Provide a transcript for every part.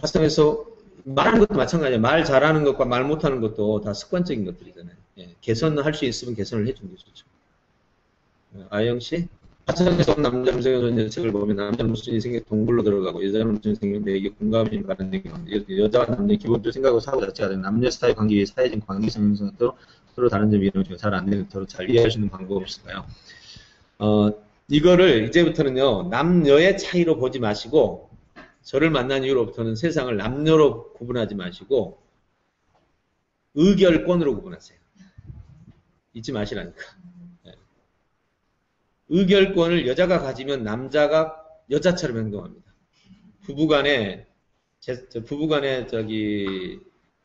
화성에서 말하는 것도 마찬가지예요. 말 잘하는 것과 말 못하는 것도 다 습관적인 것들이잖아요. 예, 개선할 수 있으면 개선을 해주는 게 좋죠. 아영 씨? 화성에서 온 남자 무슨 녀석을 보면 남자 무슨 인생에 동굴로 들어가고 여자는 무슨 생각인데 이게 공감이 가는 얘기입니다. 여자와 남자의 기본적인 생각하고 사고 자체가 남녀 사회 관계 위에 사회적 관계성 형성도 서로 다른 점이 이런 잘 안 되는 서로 잘 이해할 수 있는 방법이 없을까요? 이거를 이제부터는요 남녀의 차이로 보지 마시고 저를 만난 이후로부터는 세상을 남녀로 구분하지 마시고 의결권으로 구분하세요. 잊지 마시라니까. 의결권을 여자가 가지면 남자가 여자처럼 행동합니다. 부부간에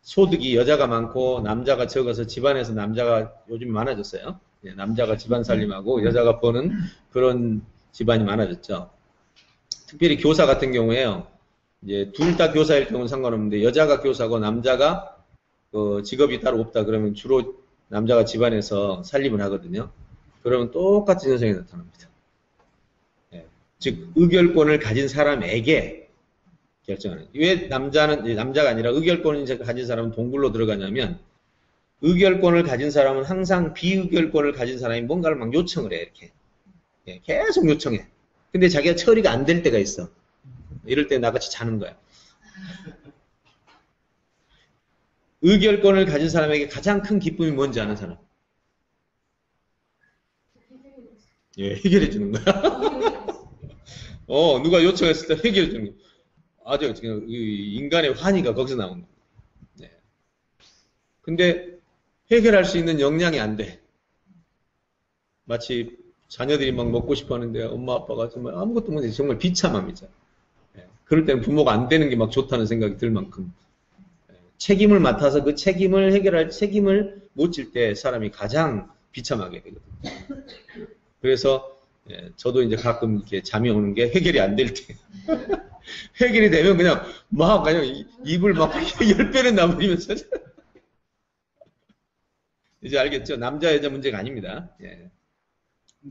소득이 여자가 많고 남자가 적어서 집안에서 남자가 요즘 많아졌어요. 남자가 집안 살림하고 여자가 버는 그런 집안이 많아졌죠. 특별히 교사 같은 경우에요. 이제 둘 다 교사일 경우는 상관없는데 여자가 교사고 남자가 직업이 따로 없다 그러면 주로 남자가 집안에서 살림을 하거든요. 그러면 똑같은 현상이 나타납니다. 예. 즉 의결권을 가진 사람에게 결정하는. 왜 남자가 아니라 의결권을 가진 사람은 동굴로 들어가냐면 의결권을 가진 사람은 항상 비의결권을 가진 사람이 뭔가를 막 요청을 해 이렇게. 예, 계속 요청해. 근데 자기가 처리가 안 될 때가 있어. 이럴 때 나같이 자는 거야. 의결권을 가진 사람에게 가장 큰 기쁨이 뭔지 아는 사람? 예, 해결해 주는 거야. 누가 요청했을 때 해결해 주는 거. 아주 인간의 환희가 거기서 나오는 거야. 네. 근데 해결할 수 있는 역량이 안 돼. 마치 자녀들이 막 먹고 싶어 하는데 엄마 아빠가 정말 아무것도 못해 정말 비참함이죠. 네. 그럴 때는 부모가 안 되는 게 막 좋다는 생각이 들 만큼 책임을 맡아서 그 책임을 해결할 책임을 못 질 때 사람이 가장 비참하게 되거든요. 그래서 저도 이제 가끔 이렇게 잠이 오는 게 해결이 안 될 때 해결이 되면 그냥 입을 막 10배는 나무리면서 이제 알겠죠? 남자 여자 문제가 아닙니다. 예.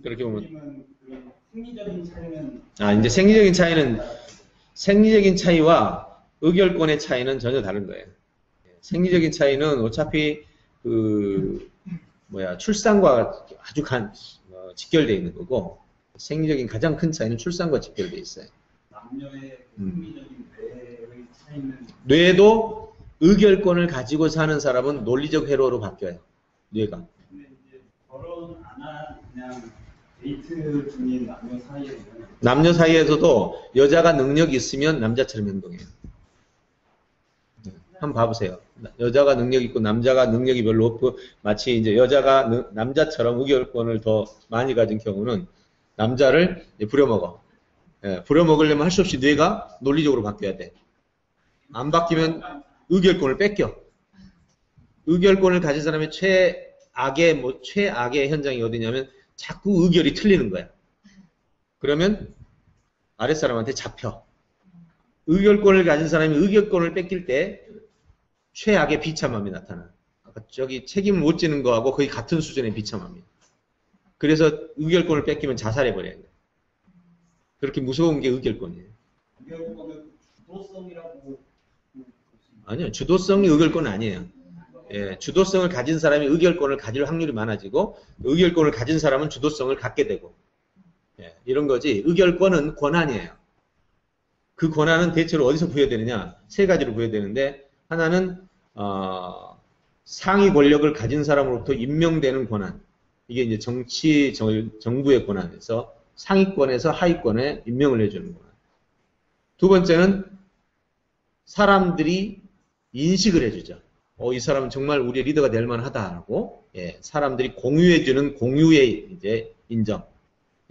그렇게 보면 생리적인 차이는 이제 생리적인 차이와 의결권의 차이는 전혀 다른 거예요. 생리적인 차이는 어차피 출산과 아주 직결되어 있는 거고 생리적인 가장 큰 차이는 출산과 직결되어 있어요. 남녀의 생리적인 뇌의 차이는 뇌도 의결권을 가지고 사는 사람은 논리적 회로로 바뀌어요. 뇌가. 근데 이제 결혼 안 한 그냥 데이트 중인 남녀 사이에서도 여자가 능력이 있으면 남자처럼 행동해요. 한번 봐보세요. 여자가 능력이 있고 남자가 능력이 별로 없고 마치 이제 여자가 남자처럼 의결권을 더 많이 가진 경우는 남자를 부려먹어. 예, 부려먹으려면 할 수 없이 뇌가 논리적으로 바뀌어야 돼. 안 바뀌면 의결권을 뺏겨. 의결권을 가진 사람의 최악의 현장이 어디냐면 자꾸 의결이 틀리는 거야. 그러면 아랫사람한테 잡혀. 의결권을 가진 사람이 의결권을 뺏길 때 최악의 비참함이 나타나. 책임을 못 지는 거하고 거의 같은 수준의 비참함이에요. 그래서 의결권을 뺏기면 자살해버려야 돼요. 그렇게 무서운 게 의결권이에요. 의결권은 주도성이라고. 아니요. 주도성이 의결권은 아니에요. 예, 주도성을 가진 사람이 의결권을 가질 확률이 많아지고 의결권을 가진 사람은 주도성을 갖게 되고 이런 거지. 의결권은 권한이에요. 그 권한은 대체로 어디서 부여되느냐? 세 가지로 부여되는데 하나는 상위 권력을 가진 사람으로부터 임명되는 권한. 이게 이제 정부의 권한에서 상위권에서 하위권에 임명을 해주는 권한. 두 번째는 사람들이 인식을 해주죠. 이 사람은 정말 우리의 리더가 될 만하다라고 사람들이 공유해주는 공유의 이제 인정.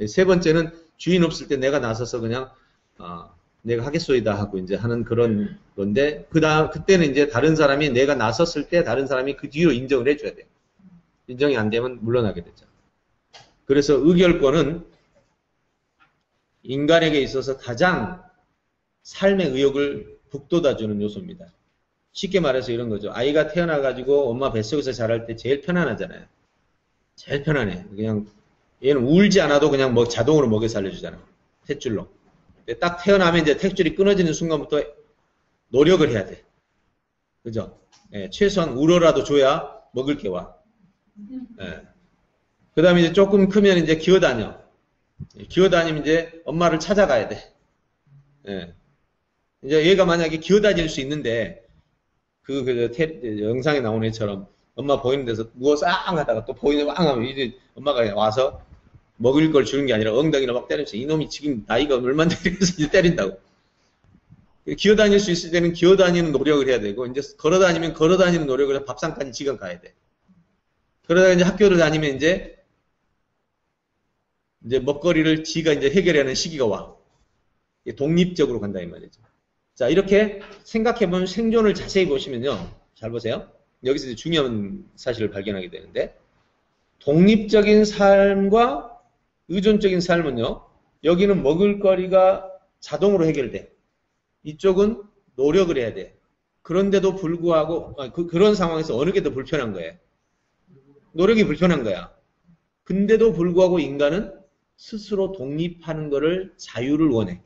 세 번째는 주인 없을 때 내가 나서서 그냥 내가 하겠소이다 하고 이제 하는 그런 건데 그때는 이제 다른 사람이 내가 나섰을 때 다른 사람이 그 뒤로 인정을 해줘야 돼요. 인정이 안 되면 물러나게 되죠. 그래서 의결권은 인간에게 있어서 가장 삶의 의욕을 북돋아주는 요소입니다. 쉽게 말해서 이런 거죠. 아이가 태어나가지고 엄마 뱃속에서 자랄 때 제일 편안하잖아요. 제일 편안해. 그냥 얘는 울지 않아도 그냥 자동으로 먹여 살려주잖아요. 탯줄로. 딱 태어나면 이제 탯줄이 끊어지는 순간부터 노력을 해야 돼. 그죠? 예, 최소한 울어라도 줘야 먹을 게 와. 예. 그 다음에 이제 조금 크면 이제 기어다녀. 기어다니면 이제 엄마를 찾아가야 돼. 예. 이제 얘가 만약에 기어다닐 수 있는데, 영상에 나오는 애처럼 엄마 보이는 데서 누워서 앙 하다가 또 보이는 앙 하면 이제 엄마가 와서 먹을 걸 주는 게 아니라 엉덩이로 막 때리면서 이놈이 지금 나이가 얼마인데 이래서 이제 때린다고. 기어다닐 수 있을 때는 기어다니는 노력을 해야 되고, 이제 걸어다니면 걸어다니는 노력을 해서 밥상까지 지금 가야 돼. 그러다가 이제 학교를 다니면 이제 먹거리를 지가 이제 해결하는 시기가 와. 독립적으로 간다 이 말이죠. 자, 이렇게 생각해보면 생존을 자세히 보시면요. 잘 보세요. 여기서 이제 중요한 사실을 발견하게 되는데, 독립적인 삶과 의존적인 삶은요, 여기는 먹을거리가 자동으로 해결돼. 이쪽은 노력을 해야 돼. 그런데도 불구하고, 그런 상황에서 어느 게 더 불편한 거예요? 노력이 불편한 거야. 근데도 불구하고 인간은 스스로 독립하는 거를 자유를 원해.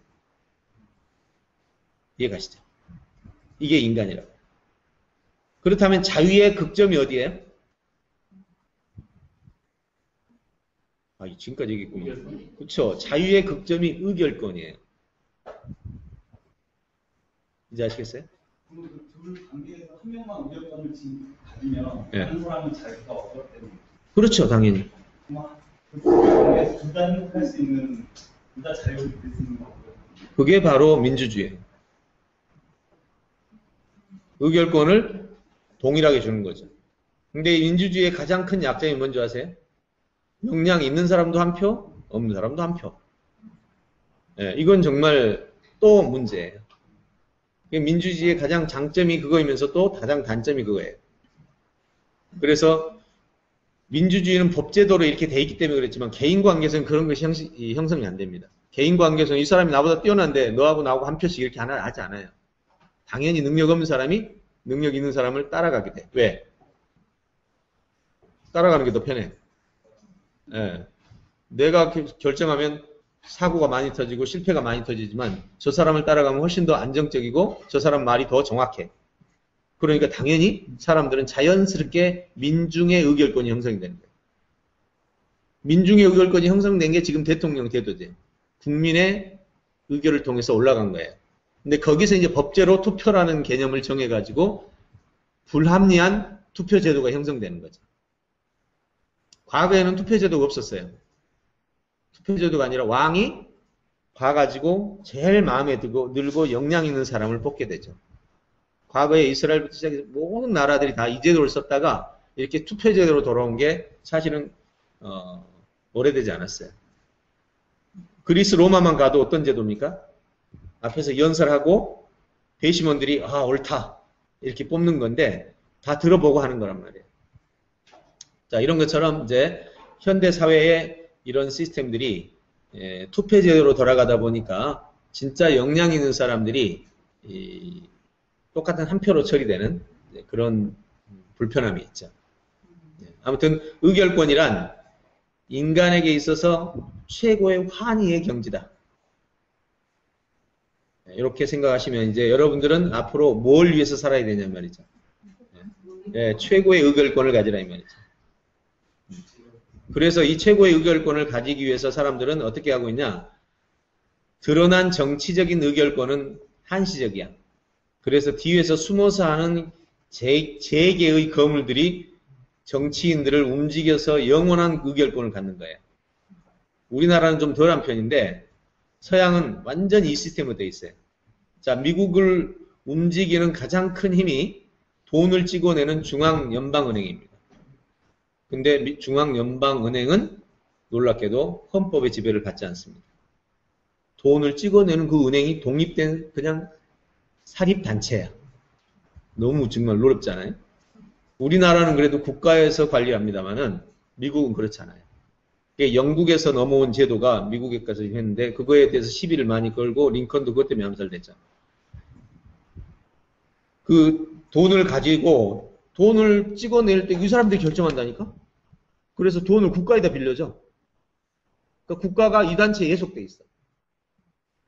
이해가시죠? 이게 인간이라고. 그렇다면 자유의 극점이 어디예요? 지금까지 얘기했군요. 그렇죠. 자유의 극점이 의결권이에요. 이제 아시겠어요? 둘 관계에서 한 명만 의결권을 가지면 다른 사람은 자유가 없었대요. 그렇죠, 당연히. 그 관계에서 둘 다 행복할 수 있는, 둘 다 자유를 느낄 수 있는 거고요. 그게 바로 민주주의예요. 의결권을 동일하게 주는 거죠. 근데 민주주의의 가장 큰 약점이 뭔지 아세요? 역량 있는 사람도 한 표, 없는 사람도 한 표. 이건 정말 또 문제예요. 민주주의의 가장 장점이 그거이면서 또 가장 단점이 그거예요. 그래서 민주주의는 법제도로 이렇게 돼 있기 때문에 그랬지만 개인관계에서는 그런 것이 형성이 안 됩니다. 개인관계에서는 이 사람이 나보다 뛰어난데 너하고 나하고 한 표씩 이렇게 하지 않아요. 당연히 능력 없는 사람이 능력 있는 사람을 따라가게 돼. 왜? 따라가는 게 더 편해. 내가 결정하면 사고가 많이 터지고 실패가 많이 터지지만 저 사람을 따라가면 훨씬 더 안정적이고 저 사람 말이 더 정확해. 그러니까 당연히 사람들은 자연스럽게 민중의 의결권이 형성이 되는 거예요. 민중의 의결권이 형성된 게 지금 대통령 제도제. 국민의 의결을 통해서 올라간 거예요. 근데 거기서 이제 법제로 투표라는 개념을 정해가지고 불합리한 투표 제도가 형성되는 거죠. 과거에는 투표 제도가 없었어요. 투표 제도가 아니라 왕이 봐가지고 제일 마음에 들고 역량 있는 사람을 뽑게 되죠. 과거에 이스라엘부터 시작해서 모든 나라들이 다 이 제도를 썼다가 이렇게 투표 제도로 돌아온 게 사실은 오래되지 않았어요. 그리스 로마만 가도 어떤 제도입니까? 앞에서 연설하고 배심원들이 옳다 이렇게 뽑는 건데 다 들어보고 하는 거란 말이에요. 자, 이런 것처럼 이제 현대 사회의 이런 시스템들이 투표 제도로 돌아가다 보니까 진짜 역량 있는 사람들이 똑같은 한 표로 처리되는 그런 불편함이 있죠. 아무튼 의결권이란 인간에게 있어서 최고의 환희의 경지다. 이렇게 생각하시면 이제 여러분들은 앞으로 뭘 위해서 살아야 되냐 말이죠. 최고의 의결권을 가지라 이 말이죠. 그래서 이 최고의 의결권을 가지기 위해서 사람들은 어떻게 하고 있냐? 드러난 정치적인 의결권은 한시적이야. 그래서 뒤에서 숨어서 하는 재개의 거물들이 정치인들을 움직여서 영원한 의결권을 갖는 거예요. 우리나라는 좀 덜한 편인데 서양은 완전 이 시스템으로 되어 있어요. 자, 미국을 움직이는 가장 큰 힘이 돈을 찍어내는 중앙연방은행입니다. 근데 중앙연방은행은 놀랍게도 헌법의 지배를 받지 않습니다. 돈을 찍어내는 그 은행이 독립된 그냥 사립단체야. 너무 정말 노렵잖아요. 우리나라는 그래도 국가에서 관리합니다만은 미국은 그렇지 않아요. 영국에서 넘어온 제도가 미국에까지 했는데 그거에 대해서 시비를 많이 걸고 링컨도 그것 때문에 암살됐죠. 그 돈을 가지고 돈을 찍어낼 때 이 사람들이 결정한다니까? 그래서 돈을 국가에다 빌려줘. 그러니까 국가가 이 단체에 예속돼 있어.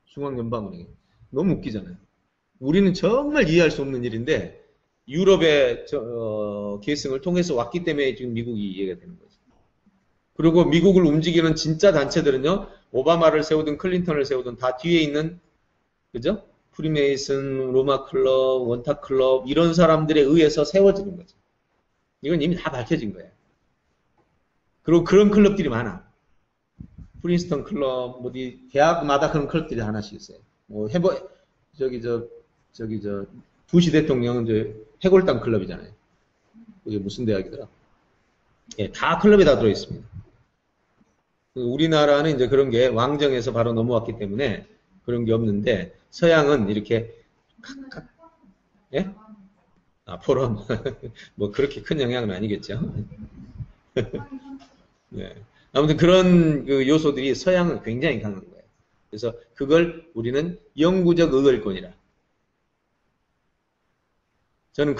중앙연방은행에. 너무 웃기잖아요. 우리는 정말 이해할 수 없는 일인데 유럽의 계승을 통해서 왔기 때문에 지금 미국이 이해가 되는 거죠. 그리고 미국을 움직이는 진짜 단체들은요, 오바마를 세우든 클린턴을 세우든 다 뒤에 있는, 그죠? 프리메이슨, 로마 클럽, 원타 클럽, 이런 사람들에 의해서 세워지는 거죠. 이건 이미 다 밝혀진 거예요. 그리고 그런 클럽들이 많아. 프린스턴 클럽, 어디, 대학마다 그런 클럽들이 하나씩 있어요. 뭐, 부시 대통령은 해골당 클럽이잖아요. 그게 무슨 대학이더라? 예, 다 클럽에 다 들어있습니다. 우리나라는 이제 그런 게 왕정에서 바로 넘어왔기 때문에 그런 게 없는데, 서양은 이렇게 각각, 예? 아, 포럼. 뭐, 그렇게 큰 영향은 아니겠죠. 네. 아무튼 그런 그 요소들이 서양은 굉장히 강한 거예요. 그래서 그걸 우리는 영구적 의결권이라. 저는 그런